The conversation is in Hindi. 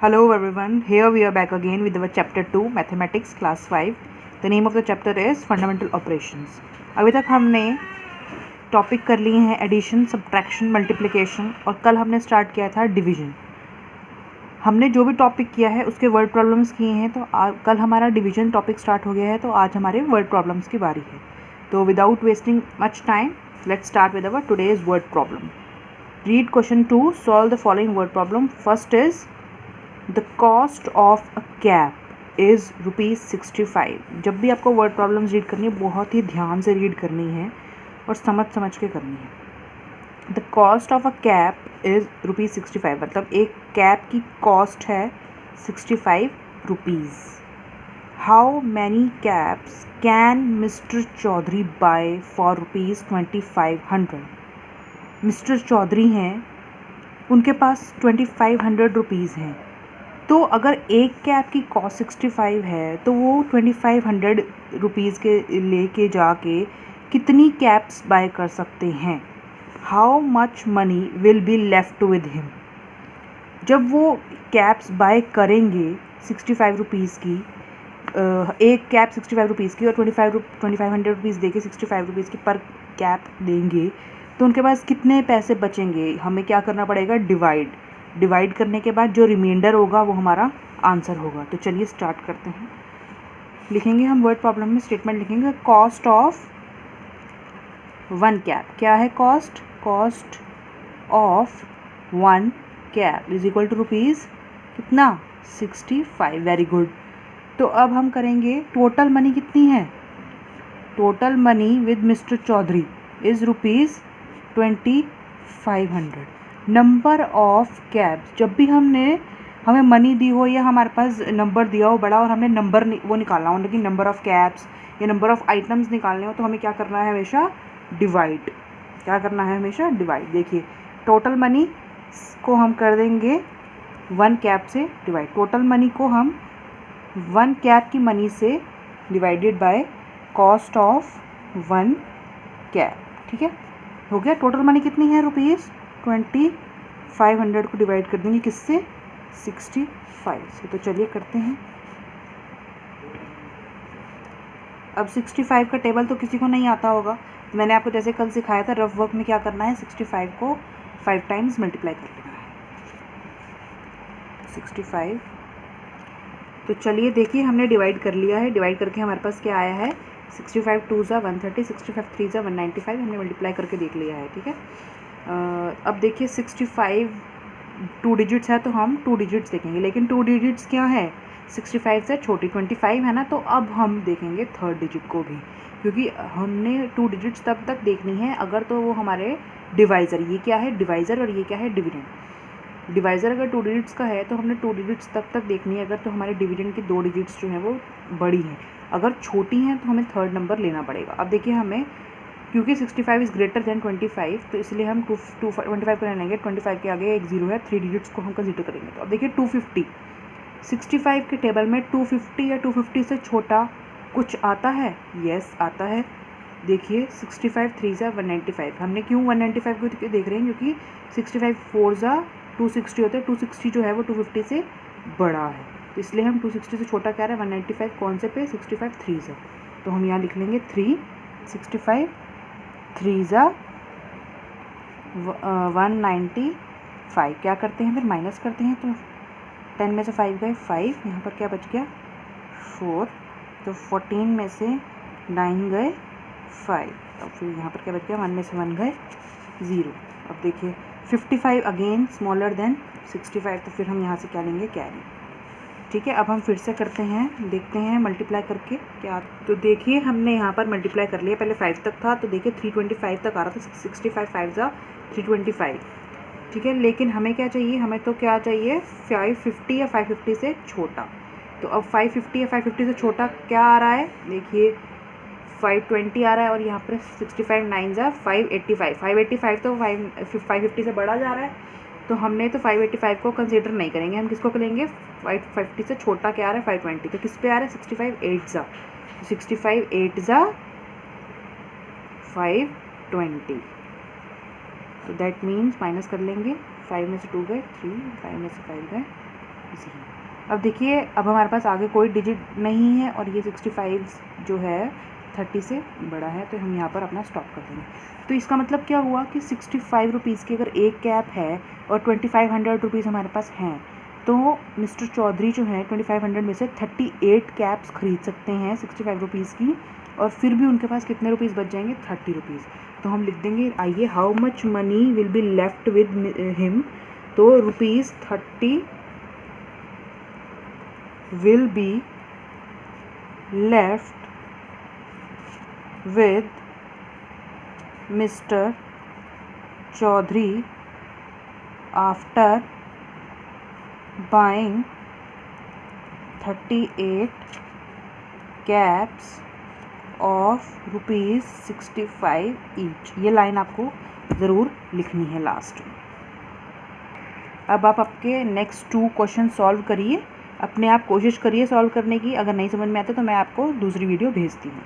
Hello everyone, here we are back again with our chapter 2 Mathematics class 5. The name of the chapter is Fundamental Operations. अभी तक हमने टॉपिक कर लिए हैं एडिशन, सब्ट्रैक्शन, मल्टीप्लिकेशन और कल हमने स्टार्ट किया था डिवीजन. हमने जो भी टॉपिक किया है उसके वर्ड प्रॉब्लम्स किए हैं, तो कल हमारा डिवीजन टॉपिक स्टार्ट हो गया है, तो आज हमारे वर्ड प्रॉब्लम्स की बारी है. तो without wasting much time let's start with our today's word problem. Read question 2, solve the following word problem. First is the cost of a cap is ₹65. जब भी आपको वर्ड प्रॉब्लम्स रीड करनी है बहुत ही ध्यान से रीड करनी है और समझ के करनी है. The cost of a cap is ₹65, मतलब एक कैप की कॉस्ट है ₹65. How many caps can mister Chaudhary buy for ₹2500? Mister Chaudhary हैं, उनके पास ₹2500 हैं. तो अगर एक कैप की कॉस्ट 65 है तो वो ₹2500 के लेके जाके कितनी कैप्स बाय कर सकते हैं? How much money will be left with him? जब वो कैप्स बाय करेंगे 65 रुपीज़ की, एक कैप 65 रुपीज़ की और ₹2500 दे के 65 रुपीज़ की पर कैप देंगे, तो उनके पास कितने पैसे बचेंगे? हमें क्या करना पड़ेगा? डिवाइड करने के बाद जो रिमाइंडर होगा वो हमारा आंसर होगा. तो चलिए स्टार्ट करते हैं. लिखेंगे हम वर्ड प्रॉब्लम में स्टेटमेंट लिखेंगे. Cost of one cap. क्या है cost? Cost of one cap is equal to rupees कितना? 65. Very good. तो अब हम करेंगे टोटल मनी कितनी है. Total money with mister Chaudhary is ₹2500. Number of cabs. जब भी हमें मनी दी हो या हमारे पास नंबर दिया हो बड़ा और हमने नंबर वो निकालना हो, लेकिन नंबर ऑफ कैब्स या नंबर ऑफ आइटम्स निकालने हो, तो हमें क्या करना है? हमेशा डिवाइड. क्या करना है? हमेशा डिवाइड. देखिए टोटल मनी को हम कर देंगे वन कैप से डिवाइड. टोटल मनी को हम वन कैप की मनी से divided by cost of one cap. ठीक है, हो गया. टोटल मनी कितनी है? ₹2500 को डिवाइड कर देंगे किससे? 65 से. तो चलिए करते हैं. अब 65 का टेबल तो किसी को नहीं आता होगा. मैंने आपको जैसे कल सिखाया था रफ वर्क में क्या करना है, 65 को 5 टाइम्स मल्टीप्लाई कर लेना है. 65. तो चलिए देखिए हमने डिवाइड कर लिया है. डिवाइड करके हमारे पास क्या आया है? 65 2 ज़ा 130, 65 3 ज़ा 195. हमने मल्टीप्लाई करके देख लिया है. ठीक है. अब देखिए 65 2 डिजिट्स है तो हम 2 डिजिट्स देखेंगे, लेकिन 2 डिजिट्स क्या है? 65 से छोटी 25 है ना. तो अब हम देखेंगे थर्ड डिजिट को भी, क्योंकि हमने 2 डिजिट्स तब तक देखनी है अगर तो वो हमारे डिवाइज़र. ये क्या है? डिवाइज़र. और ये क्या है? डिविडेंड. डिवाइज़र अगर 2 डिजिट्स का है तो हमने 2 डिजिट्स तब तक देखनी है अगर तो हमारे डिविडेंड की 2 डिजिट्स जो हैं वो बड़ी हैं. अगर छोटी हैं तो हमें थर्ड नंबर लेना पड़ेगा. अब देखिए हमें, क्योंकि 65 इज़ ग्रेटर देन 25, तो इसलिए हम 25 को लेंगे. 25 के आगे एक ज़ीरो है, 3 डिजिट्स को हम कंसीडर करेंगे. तो अब देखिए 250. 65 के टेबल में 250 या 250 से छोटा कुछ आता है? यस आता है. देखिए 65 3 ज़ा 195. हमने क्यों 195 को देख रहे हैं? क्योंकि 65 4 ज़ा 260 होते हैं. 260 जो है वो 250 से बड़ा है, तो इसलिए हम 260 से छोटा क्या रहा है? 195. कौन से पे? 65 3 ज़ा. तो हम यहाँ लिख लेंगे 3. 65 3 ज़ा 195. क्या करते हैं फिर? माइनस करते हैं. तो 10 में से 5 गए 5. यहाँ पर क्या बच गया? 4. तो 14 में से 9 गए 5. और फिर यहाँ पर क्या बच गया? 1 में से 1 गए 0. अब देखिए 55 अगेन स्मॉलर देन 65, तो फिर हम यहाँ से क्या लेंगे? कैरी. ठीक है. अब हम फिर से करते हैं, देखते हैं मल्टीप्लाई करके क्या. तो देखिए हमने यहाँ पर मल्टीप्लाई कर लिया. पहले 5 तक था तो देखिए 325 तक आ रहा था. 65 5 ज़ा 325. ठीक है, लेकिन हमें क्या चाहिए? हमें तो क्या चाहिए? 550 या 550 से छोटा. तो अब 550 या 550 से छोटा क्या आ रहा है? देखिए 520 आ रहा है. और यहाँ पर 65 9 ज़ा 585. 585 तो 550 से बड़ा जा रहा है, तो हमने तो 585 को कंसीडर नहीं करेंगे. हम किसको करेंगे? 550 से छोटा क्या आ रहा है? 520. तो किस पे आ रहा है? 65 8 ज़ा. 65 8 ज़ा 520. तो दैट मीन्स माइनस कर लेंगे. 5 में से 2 गए 3, 5 में से 5 गए अब देखिए, अब हमारे पास आगे कोई डिजिट नहीं है और ये 65 जो है 30 से बड़ा है, तो हम यहाँ पर अपना स्टॉप कर देंगे। तो इसका मतलब क्या हुआ कि 65 रुपीज़ की अगर एक कैप है और 2500 रुपीज़ हमारे पास हैं, तो मिस्टर चौधरी जो हैं 2500 में से 38 कैप्स खरीद सकते हैं 65 रुपीज़ की, और फिर भी उनके पास कितने रुपीज़ बच जाएंगे? 30 रुपीज़। तो हम लिख देंगे, आइए, how much money will be left with him. तो ₹30 will be left with Mr. Chaudhary after buying 38 caps of ₹65 each। ये लाइन आपको ज़रूर लिखनी है लास्ट में। अब आप आपके नेक्स्ट 2 क्वेश्चन सॉल्व करिए, अपने आप कोशिश करिए सॉल्व करने की। अगर नहीं समझ में आता तो मैं आपको दूसरी वीडियो भेजती हूँ।